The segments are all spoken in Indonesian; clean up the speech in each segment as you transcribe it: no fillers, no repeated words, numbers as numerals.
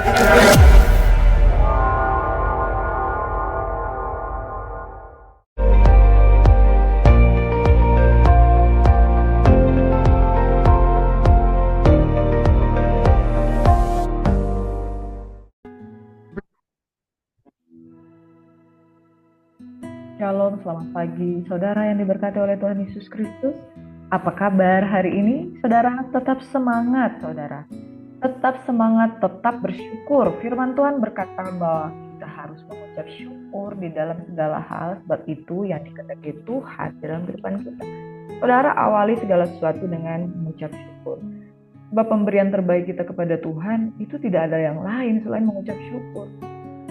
Shalom, selamat pagi. Saudara yang diberkati oleh Tuhan Yesus Kristus. Apa kabar hari ini? Saudara, tetap semangat, saudara. Tetap semangat, tetap bersyukur. Firman Tuhan berkata bahwa kita harus mengucap syukur di dalam segala hal. Sebab itu yang dikehendaki Tuhan dalam kehidupan kita. Saudara, awali segala sesuatu dengan mengucap syukur. Sebab pemberian terbaik kita kepada Tuhan itu tidak ada yang lain selain mengucap syukur.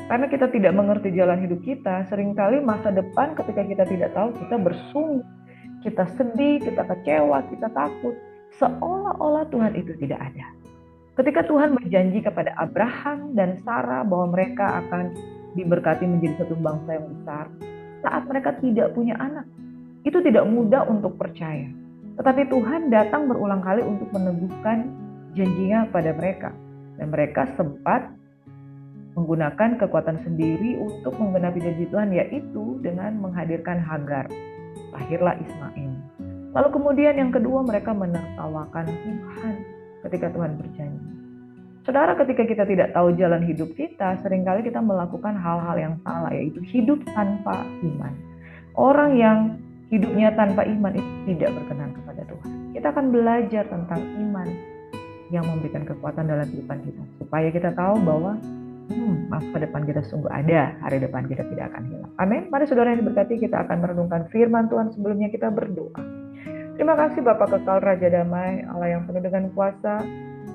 Karena kita tidak mengerti jalan hidup kita, seringkali masa depan ketika kita tidak tahu, kita bersungut, kita sedih, kita kecewa, kita takut. Seolah-olah Tuhan itu tidak ada. Ketika Tuhan berjanji kepada Abraham dan Sarah bahwa mereka akan diberkati menjadi satu bangsa yang besar, saat mereka tidak punya anak, itu tidak mudah untuk percaya. Tetapi Tuhan datang berulang kali untuk meneguhkan janjinya pada mereka. Dan mereka sempat menggunakan kekuatan sendiri untuk menggenapi janji Tuhan, yaitu dengan menghadirkan Hagar. Lahirlah Ismail. Lalu kemudian yang kedua, mereka menertawakan Tuhan ketika Tuhan berjanji. Saudara, ketika kita tidak tahu jalan hidup kita, seringkali kita melakukan hal-hal yang salah, yaitu hidup tanpa iman. Orang yang hidupnya tanpa iman itu tidak berkenan kepada Tuhan. Kita akan belajar tentang iman yang memberikan kekuatan dalam kehidupan kita, supaya kita tahu bahwa masa depan kita sungguh ada, hari depan kita tidak akan hilang. Amin. Mari saudara yang diberkati, kita akan merenungkan firman Tuhan sebelumnya kita berdoa. Terima kasih Bapa Kekal Raja Damai, Allah yang penuh dengan kuasa.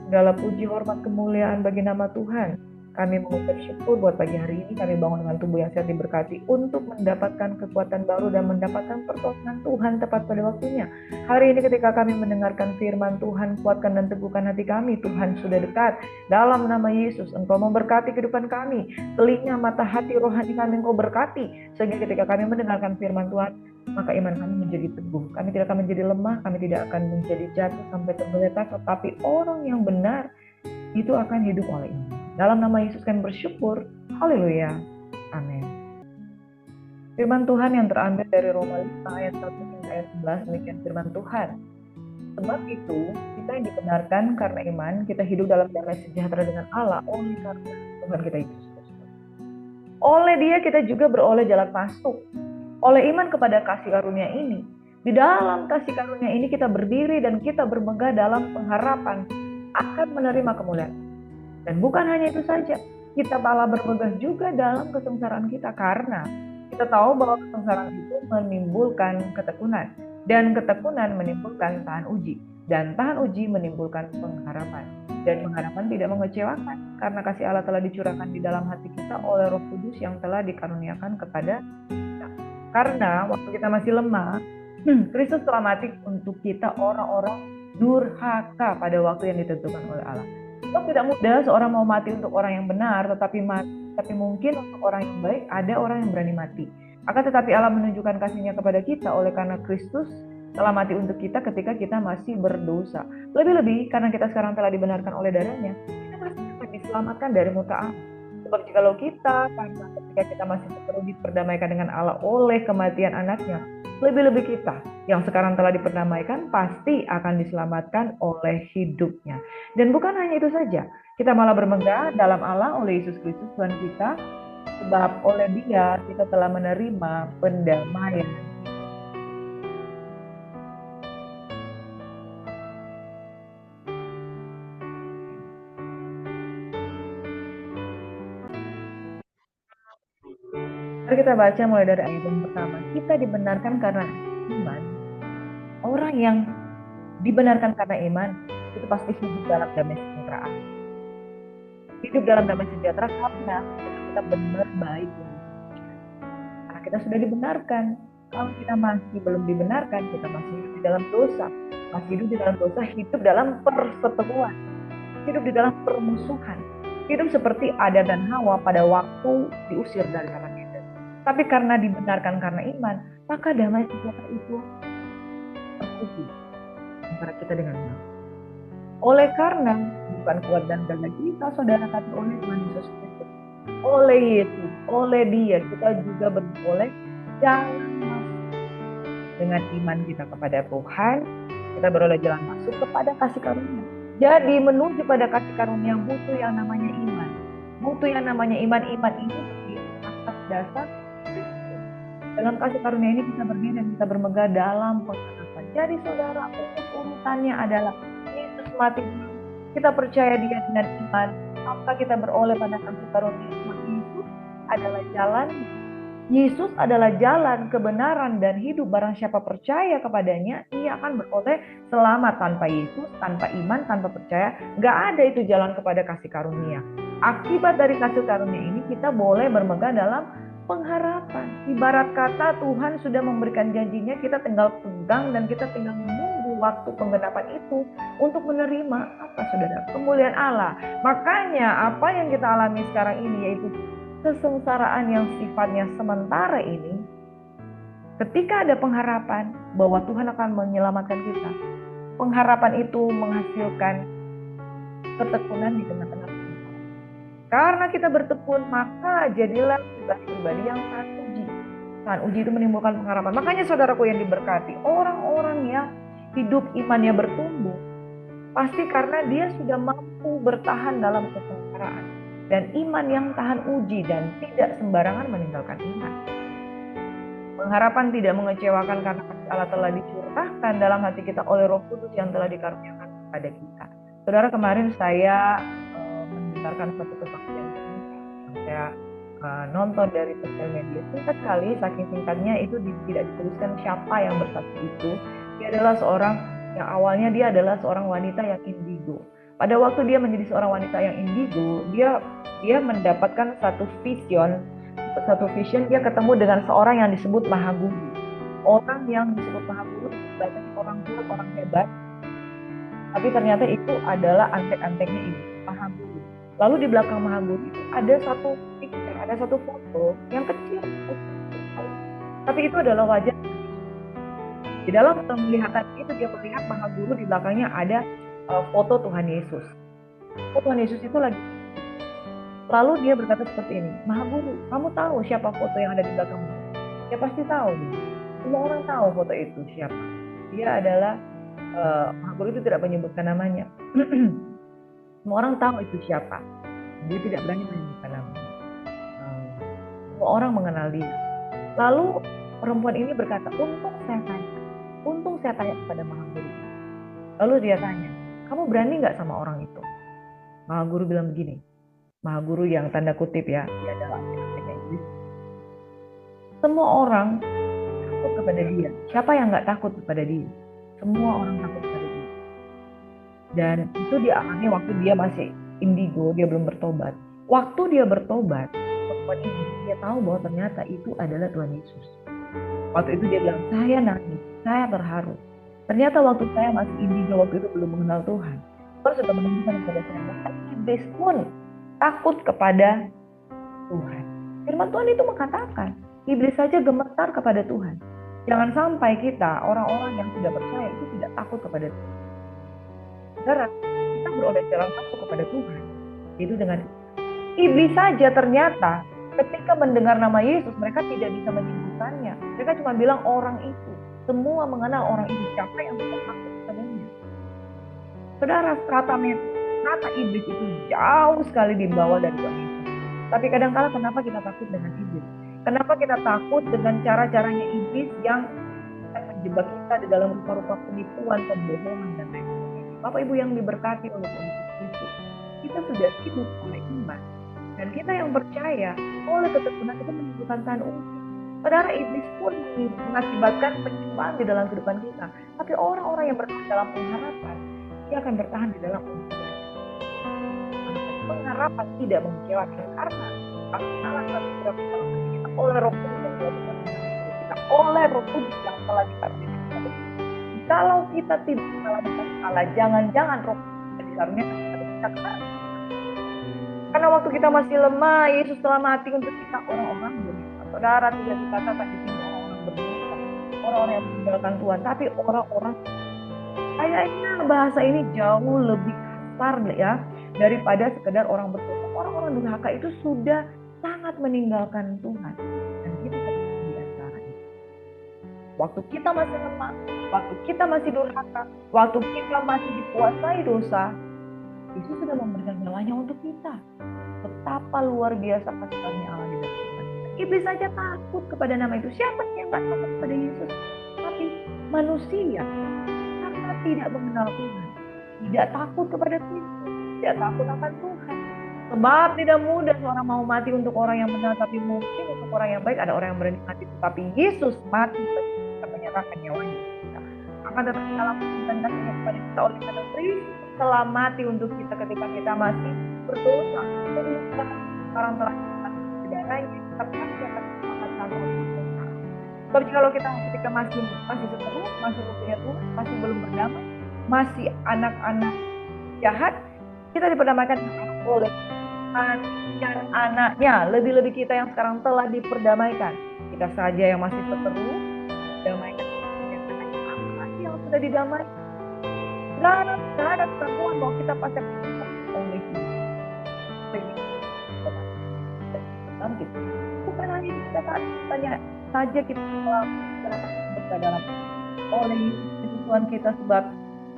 Segala puji, hormat, kemuliaan bagi nama Tuhan. Kami mengucap syukur buat pagi hari ini, kami bangun dengan tubuh yang sehat diberkati untuk mendapatkan kekuatan baru dan mendapatkan pertolongan Tuhan tepat pada waktunya. Hari ini ketika kami mendengarkan firman Tuhan, kuatkan dan teguhkan hati kami. Tuhan sudah dekat. Dalam nama Yesus, Engkau memberkati kehidupan kami. Telinga, mata, hati, rohani kami Engkau berkati. Sehingga ketika kami mendengarkan firman Tuhan, maka iman kami menjadi teguh. Kami tidak akan menjadi lemah, kami tidak akan menjadi jatuh sampai tergeletak. Tetapi orang yang benar itu akan hidup oleh iman. Dalam nama Yesus kami bersyukur. Haleluya. Amin. Firman Tuhan yang terambil dari Roma 5 ayat 1 hingga ayat 11, demikian firman Tuhan. Sebab itu, kita yang dibenarkan karena iman, kita hidup dalam damai sejahtera dengan Allah oleh karena Tuhan kita Yesus Kristus. Oleh Dia kita juga beroleh jalan masuk. Oleh iman kepada kasih karunia ini. Di dalam kasih karunia ini kita berdiri dan kita bermegah dalam pengharapan akan menerima kemuliaan. Dan bukan hanya itu saja, kita malah bermegah juga dalam kesengsaraan kita, karena kita tahu bahwa kesengsaraan itu menimbulkan ketekunan, dan ketekunan menimbulkan tahan uji, dan tahan uji menimbulkan pengharapan. Dan pengharapan tidak mengecewakan, karena kasih Allah telah dicurahkan di dalam hati kita oleh Roh Kudus yang telah dikaruniakan kepada kita. Karena waktu kita masih lemah, Kristus telah mati untuk kita orang-orang durhaka pada waktu yang ditentukan oleh Allah. Sebab tidak mudah seorang mau mati untuk orang yang benar, tetapi mungkin untuk orang yang baik ada orang yang berani mati. Akan tetapi Allah menunjukkan kasih-Nya kepada kita oleh karena Kristus telah mati untuk kita ketika kita masih berdosa. Lebih-lebih karena kita sekarang telah dibenarkan oleh darah-Nya, kita masih akan diselamatkan dari murka Allah. Sebab jikalau kita, karena ketika kita masih perlu diperdamaikan dengan Allah oleh kematian anaknya, lebih-lebih kita yang sekarang telah diperdamaikan pasti akan diselamatkan oleh hidupnya. Dan bukan hanya itu saja, kita malah bermegah dalam Allah oleh Yesus Kristus Tuhan kita, sebab oleh Dia kita telah menerima pendamaian. Mari kita baca mulai dari ayat yang pertama. Kita dibenarkan karena iman. Orang yang dibenarkan karena iman itu pasti hidup dalam damai sejahtera. Hidup dalam damai sejahtera karena kita benar baik. Karena kita sudah dibenarkan. Kalau kita masih belum dibenarkan, kita masih hidup di dalam dosa. Masih hidup di dalam dosa, hidup dalam perseteruan. Hidup di dalam permusuhan. Hidup seperti Adam dan Hawa pada waktu diusir dari Taman Eden. Tapi karena dibenarkan karena iman, maka damai sejahtera itu terwujud antara kita dengan Allah. Oleh karena bukan kuat dan gagah kita, saudara, tapi oleh Tuhan Yesus Kristus. Oleh Yesus, oleh Dia kita juga beroleh jalan masuk dengan iman kita kepada Tuhan. Kita beroleh jalan masuk kepada kasih karunia. Jadi menuju pada kasih karunia butuh yang namanya iman. Butuh yang namanya iman. Iman ini berdiri atas dasar Kristus. Dalam kasih karunia ini kita berdiri dan kita bermegah dalam pengharapan. Jadi saudara, urutannya adalah Yesus mati dulu. Kita percaya Dia dengan iman. Maka kita beroleh pada kasih karunia. Yesus adalah jalan. Yesus adalah jalan, kebenaran, dan hidup. Barang siapa percaya kepadanya, ia akan beroleh selamat. Tanpa Yesus, tanpa iman, tanpa percaya, gak ada itu jalan kepada kasih karunia. Akibat dari kasih karunia ini, kita boleh bermegah dalam pengharapan. Ibarat kata Tuhan sudah memberikan janjinya, kita tinggal pegang dan kita tinggal menunggu waktu penggenapan itu untuk menerima apa, saudara? Kemuliaan Allah. Makanya apa yang kita alami sekarang ini, yaitu kesengsaraan yang sifatnya sementara ini, ketika ada pengharapan bahwa Tuhan akan menyelamatkan kita, pengharapan itu menghasilkan ketekunan di tengah-tengah kita. Karena kita bertekun, maka jadilah pribadi yang tahan uji. Tahan uji itu menimbulkan pengharapan. Makanya saudaraku yang diberkati, orang-orang yang hidup imannya bertumbuh, pasti karena dia sudah mampu bertahan dalam kesengsaraan. Dan iman yang tahan uji dan tidak sembarangan meninggalkan iman. Pengharapan tidak mengecewakan karena kasih Allah telah dicurahkan dalam hati kita oleh Roh Kudus yang telah dikaruniakan kepada kita. Saudara, kemarin saya mendengarkan satu kesaksian yang saya nonton dari sosial media. Singkat sekali, saking singkatnya itu tidak dituliskan siapa yang bersaksi itu. Dia adalah seorang yang awalnya dia adalah seorang wanita yang indigo. Pada waktu dia menjadi seorang wanita yang indigo, dia mendapatkan satu vision dia ketemu dengan seorang yang disebut Mahaguru. Orang yang disebut Mahaguru banyak orang tua, orang hebat, tapi ternyata itu adalah antek-anteknya ibu, Mahaguru. Lalu di belakang Mahaguru itu ada satu picture, ada satu foto yang kecil, tapi itu adalah wajah. Di dalam penglihatan itu dia melihat Mahaguru, di belakangnya ada foto Tuhan Yesus. Foto Tuhan Yesus itu lagi. Lalu dia berkata seperti ini, Mahaguru, kamu tahu siapa foto yang ada di belakangmu? Ya pasti tahu. Semua orang tahu foto itu siapa. Dia adalah Mahaguru itu tidak menyebutkan namanya. Semua orang tahu itu siapa. Dia tidak berani menyebutkan namanya. Semua orang mengenal dia. Lalu perempuan ini berkata, untung saya tanya kepada Mahaguru. Lalu dia tanya, kamu berani nggak sama orang itu? Mahaguru bilang begini, Mahaguru yang tanda kutip ya, dia adalah antek-anteknya iblis. Semua orang takut kepada dia. Siapa yang nggak takut kepada dia? Semua orang takut kepada dia. Dan itu dialami waktu dia masih indigo, dia belum bertobat. Waktu dia bertobat, perempuan ini dia tahu bahwa ternyata itu adalah Tuhan Yesus. Waktu itu dia bilang, saya nangis, saya terharu. Ternyata waktu saya masih indigo, waktu itu belum mengenal Tuhan, Tuhan sudah menunjukkan kepada saya bahwa iblis pun takut kepada Tuhan. Firman Tuhan itu mengatakan, iblis saja gemetar kepada Tuhan. Jangan sampai kita, orang-orang yang tidak percaya itu tidak takut kepada Tuhan. Saudara, kita beroleh jalan masuk kepada Tuhan. Itu dengan iblis saja ternyata ketika mendengar nama Yesus, mereka tidak bisa menyembuhkannya. Mereka cuma bilang orang itu. Semua mengenal orang itu. Siapa yang bisa takut kepadanya? Saudara, strata iblis itu jauh sekali di bawah dari Tuhan Yesus. Tapi kadang-kala kenapa kita takut dengan iblis? Kenapa kita takut dengan cara-caranya iblis yang menjebak kita di dalam rupa-rupa penipuan, pembohongan, dan lain-lain? Bapak Ibu yang diberkati oleh Tuhan Yesus, kita sudah hidup oleh iman. Dan kita yang percaya oleh ketekunan itu menimbulkan tahan uji. Saudara, iblis pun mengakibatkan penyimpangan di dalam kehidupan kita. Tapi orang-orang yang bertahan dalam pengharapan, dia akan bertahan di dalam ujian. Pengharapan tidak mengecewakan karena Allah telah berkata kita oleh Roh Kudus yang telah dikaruniakan kita, oleh Roh Kudus yang telah dikaruniakan kita. Kalau kita tidak mengalami Allah, jangan-jangan Roh Kudus yang dikaruniakan kita kena. Karena waktu kita masih lemah, Yesus telah mati untuk kita, orang-orang berdosa. Saudara, tidak dikatakan di sini orang-orang berdosa, orang-orang yang meninggalkan Tuhan, tapi orang-orang Kayaknya bahasa ini jauh lebih kasar ya daripada sekedar orang berdosa. Orang-orang durhaka itu sudah sangat meninggalkan Tuhan. Dan kita termasuk di antaranya. Waktu kita masih lemah, waktu kita masih durhaka, waktu kita masih dikuasai dosa, Yesus sudah memberikan nyawanya untuk kita. Betapa luar biasa kasih Allah di dalam kita. Iblis saja takut kepada nama itu. Siapa yang tak takut kepada Yesus? Tapi manusia karena tidak mengenal Tuhan, tidak takut kepada Kristus, tidak takut akan Tuhan. Sebab tidak mudah seorang mau mati untuk orang yang benar, tapi mungkin untuk orang yang baik ada orang yang berani mati. Tapi Yesus mati bagi kita, menyerahkan nyawanya untuk kita. Akan tetapi dalam dan kasihnya kepada kita oleh karena Kristus telah mati untuk kita ketika kita masih berdosa. Jadi kita sekarang telah dimakan darahnya, kita pasti akan diselamatkan oleh Tuhan. Sebab kalau kita ketika masih seteru, masih punya Tuhan, masih belum berdamai, masih anak-anak jahat, kita diperdamaikan oleh dan anaknya. Lebih-lebih kita yang sekarang telah diperdamaikan. Kita saja yang masih seteru, damaikan apalagi yang sudah didamaikan. Gak ada keraguan bahwa kita pasti akan oleh Tuhan. Bukan hanya kita saat tanya saja kita telah dalam oleh Tuhan kita, sebab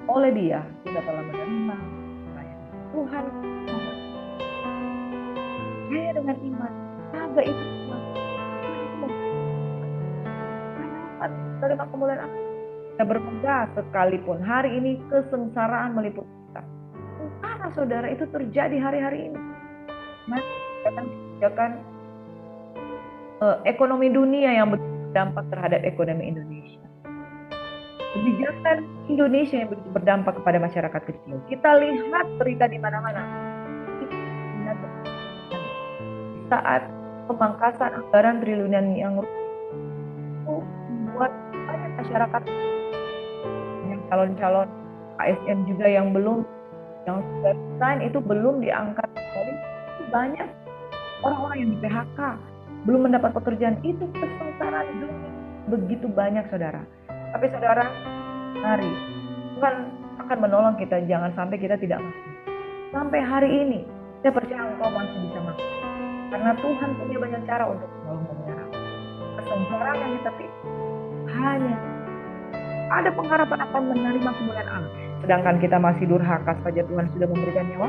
oleh Dia kita telah menerima Tuhan. Percaya dengan iman, jaga itu semua. Terima kemuliaan Allah. Kita bermegah sekalipun hari ini kesengsaraan meliput kita. Karena saudara itu terjadi hari-hari ini. Nah, kebijakan ekonomi dunia yang berdampak terhadap ekonomi Indonesia. Kebijakan Indonesia yang begitu berdampak kepada masyarakat kecil. Kita lihat berita di mana-mana. Saat pemangkasan anggaran triliunan yang itu membuat banyak masyarakat, yang calon-calon ASN juga yang sudah resign itu belum diangkat kembali. Itu banyak orang-orang yang di PHK, belum mendapat pekerjaan. Itu kesengsaraan dunia begitu banyak, saudara. Tapi saudara, mari Tuhan akan menolong kita, jangan sampai kita tidak mampu. Sampai hari ini saya percaya engkau masih bisa mampu, karena Tuhan punya banyak cara untuk menolong menyerang kesengsaraan yang kita pilih. Hanya ada pengharapan akan menerima kemuliaan Allah. Sedangkan kita masih durhaka saja Tuhan sudah memberikan nyawa.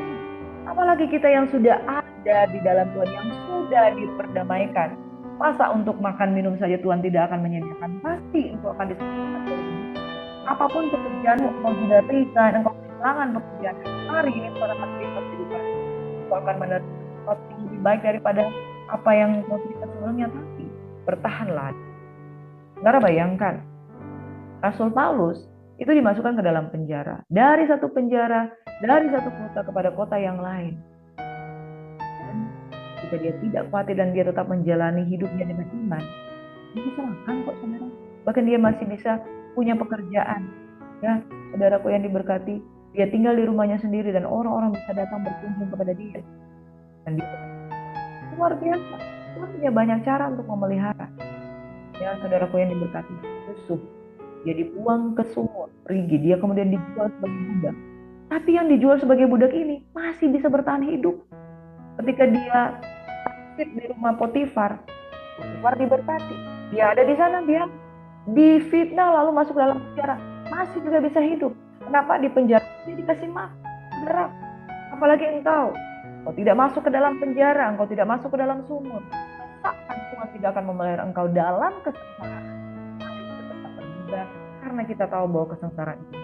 Apalagi kita yang sudah ada di dalam Tuhan, yang sudah diperdamaikan. Masa untuk makan minum saja Tuhan tidak akan menyediakan? Pasti engkau akan diselamatkan. Apapun pekerjaanmu, engkau sudah resign, engkau kehilangan pekerjaan, hari ini engkau dapat kehidupan. Engkau akan menerima sesuatu yang lebih baik daripada apa yang engkau terima sebelumnya. Tapi bertahanlah. Saudara bayangkan, Rasul Paulus itu dimasukkan ke dalam penjara. Dari satu penjara, dari satu kota kepada kota yang lain. Dan jika dia tidak khawatir dan dia tetap menjalani hidupnya dengan iman, dia bisa makan kok, saudara. Bahkan dia masih bisa punya pekerjaan. Ya, saudaraku yang diberkati, dia tinggal di rumahnya sendiri dan orang-orang bisa datang berkunjung kepada dia. Dan dia luar biasa. Dia punya banyak cara untuk memelihara. Ya, saudaraku yang diberkati, Yusuf dia dibuang ke sumur, pergi, dia kemudian dijual sebagai budak. Tapi yang dijual sebagai budak ini masih bisa bertahan hidup. Ketika dia sakit di rumah Potifar diberkati. Dia ada di sana, dia difitnah lalu masuk dalam penjara, masih juga bisa hidup. Kenapa di penjara dia dikasih makan? Saudara, apalagi engkau tidak masuk ke dalam penjara, engkau tidak masuk ke dalam sumur. Masa Tuhan tidak akan memelihara engkau dalam kesengsaraan? Karena kita tahu bahwa kesengsaraan itu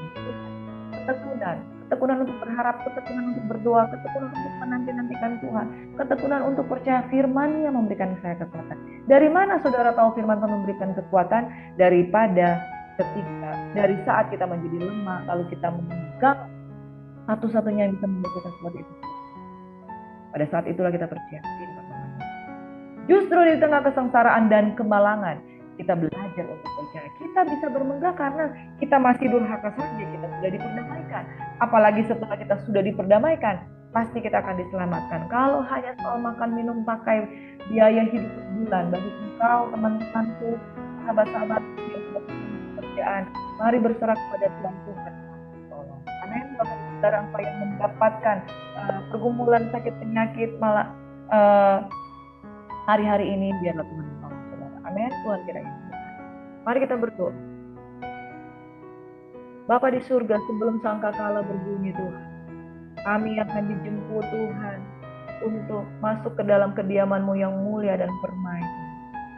ketekunan untuk berharap, ketekunan untuk berdoa, ketekunan untuk menanti-nantikan Tuhan, ketekunan untuk percaya firman yang memberikan saya kekuatan. Dari mana saudara tahu firman Tuhan memberikan kekuatan? Daripada dari saat kita menjadi lemah, lalu kita memegang satu-satunya yang bisa memberikan seperti itu. Pada saat itulah kita percaya. Justru di tengah kesengsaraan dan kemalangan, kita belajar untuk percaya. Kita bisa bermegah karena kita masih durhaka saja, kita sudah diperdamaikan. Apalagi setelah kita sudah diperdamaikan, pasti kita akan diselamatkan. Kalau hanya soal makan, minum, pakai, biaya hidup sebulan, bagi engkau, teman-temanku, sahabat-sahabat yang pekerjaan, mari berserah kepada Tuhan. saudara engkau yang mendapatkan pergumulan sakit penyakit malah hari-hari ini, biarlah Tuhan menolong saudara. Amin. Tuhan kiranya. Mari kita berdoa. Bapa di surga, sebelum sangkakala berbunyi Tuhan, kami akan dijemput Tuhan untuk masuk ke dalam kediaman-Mu yang mulia dan permai.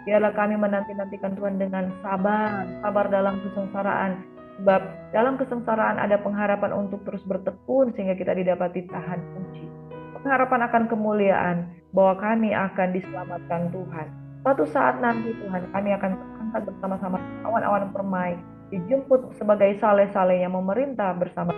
Biarlah kami menanti-nantikan Tuhan dengan sabar, sabar dalam kesengsaraan. Sebab dalam kesengsaraan ada pengharapan untuk terus bertekun sehingga kita didapati tahan uji. Pengharapan akan kemuliaan bahwa kami akan diselamatkan Tuhan. Suatu saat nanti Tuhan kami akan terangkat bersama-sama awan-awan permai, dijemput sebagai saleh-saleh yang memerintah bersama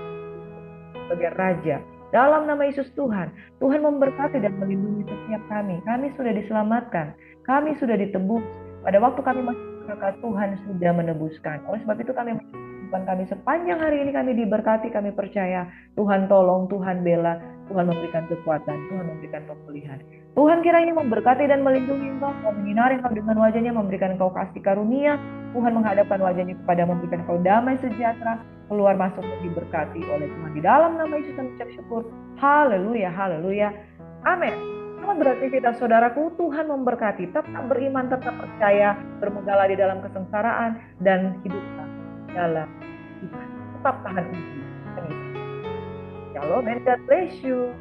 sebagai Raja. Dalam nama Yesus Tuhan, Tuhan memberkati dan melindungi setiap kami. Kami sudah diselamatkan, kami sudah ditebus. Pada waktu kami masih berkata, Tuhan sudah menebuskan. Oleh sebab itu kami menyebutkan kami sepanjang hari ini kami diberkati, kami percaya Tuhan tolong, Tuhan bela, Tuhan memberikan kekuatan, Tuhan memberikan pemulihan. Tuhan kiranya memberkati dan melindungi engkau, menyinari engkau dengan wajahnya, memberikan engkau kasih karunia. Tuhan menghadapkan wajahnya kepada memberikan engkau damai sejahtera, keluar masuk diberkati oleh Tuhan. Di dalam nama Yesus kami ucap syukur. Haleluya, haleluya. Amin. Selamat beraktivitas saudaraku. Tuhan memberkati. Tetap beriman, tetap percaya, bermegahlah di dalam kesengsaraan dan hiduplah dalam iman. Tetap tahan uji. Shalom and God bless you.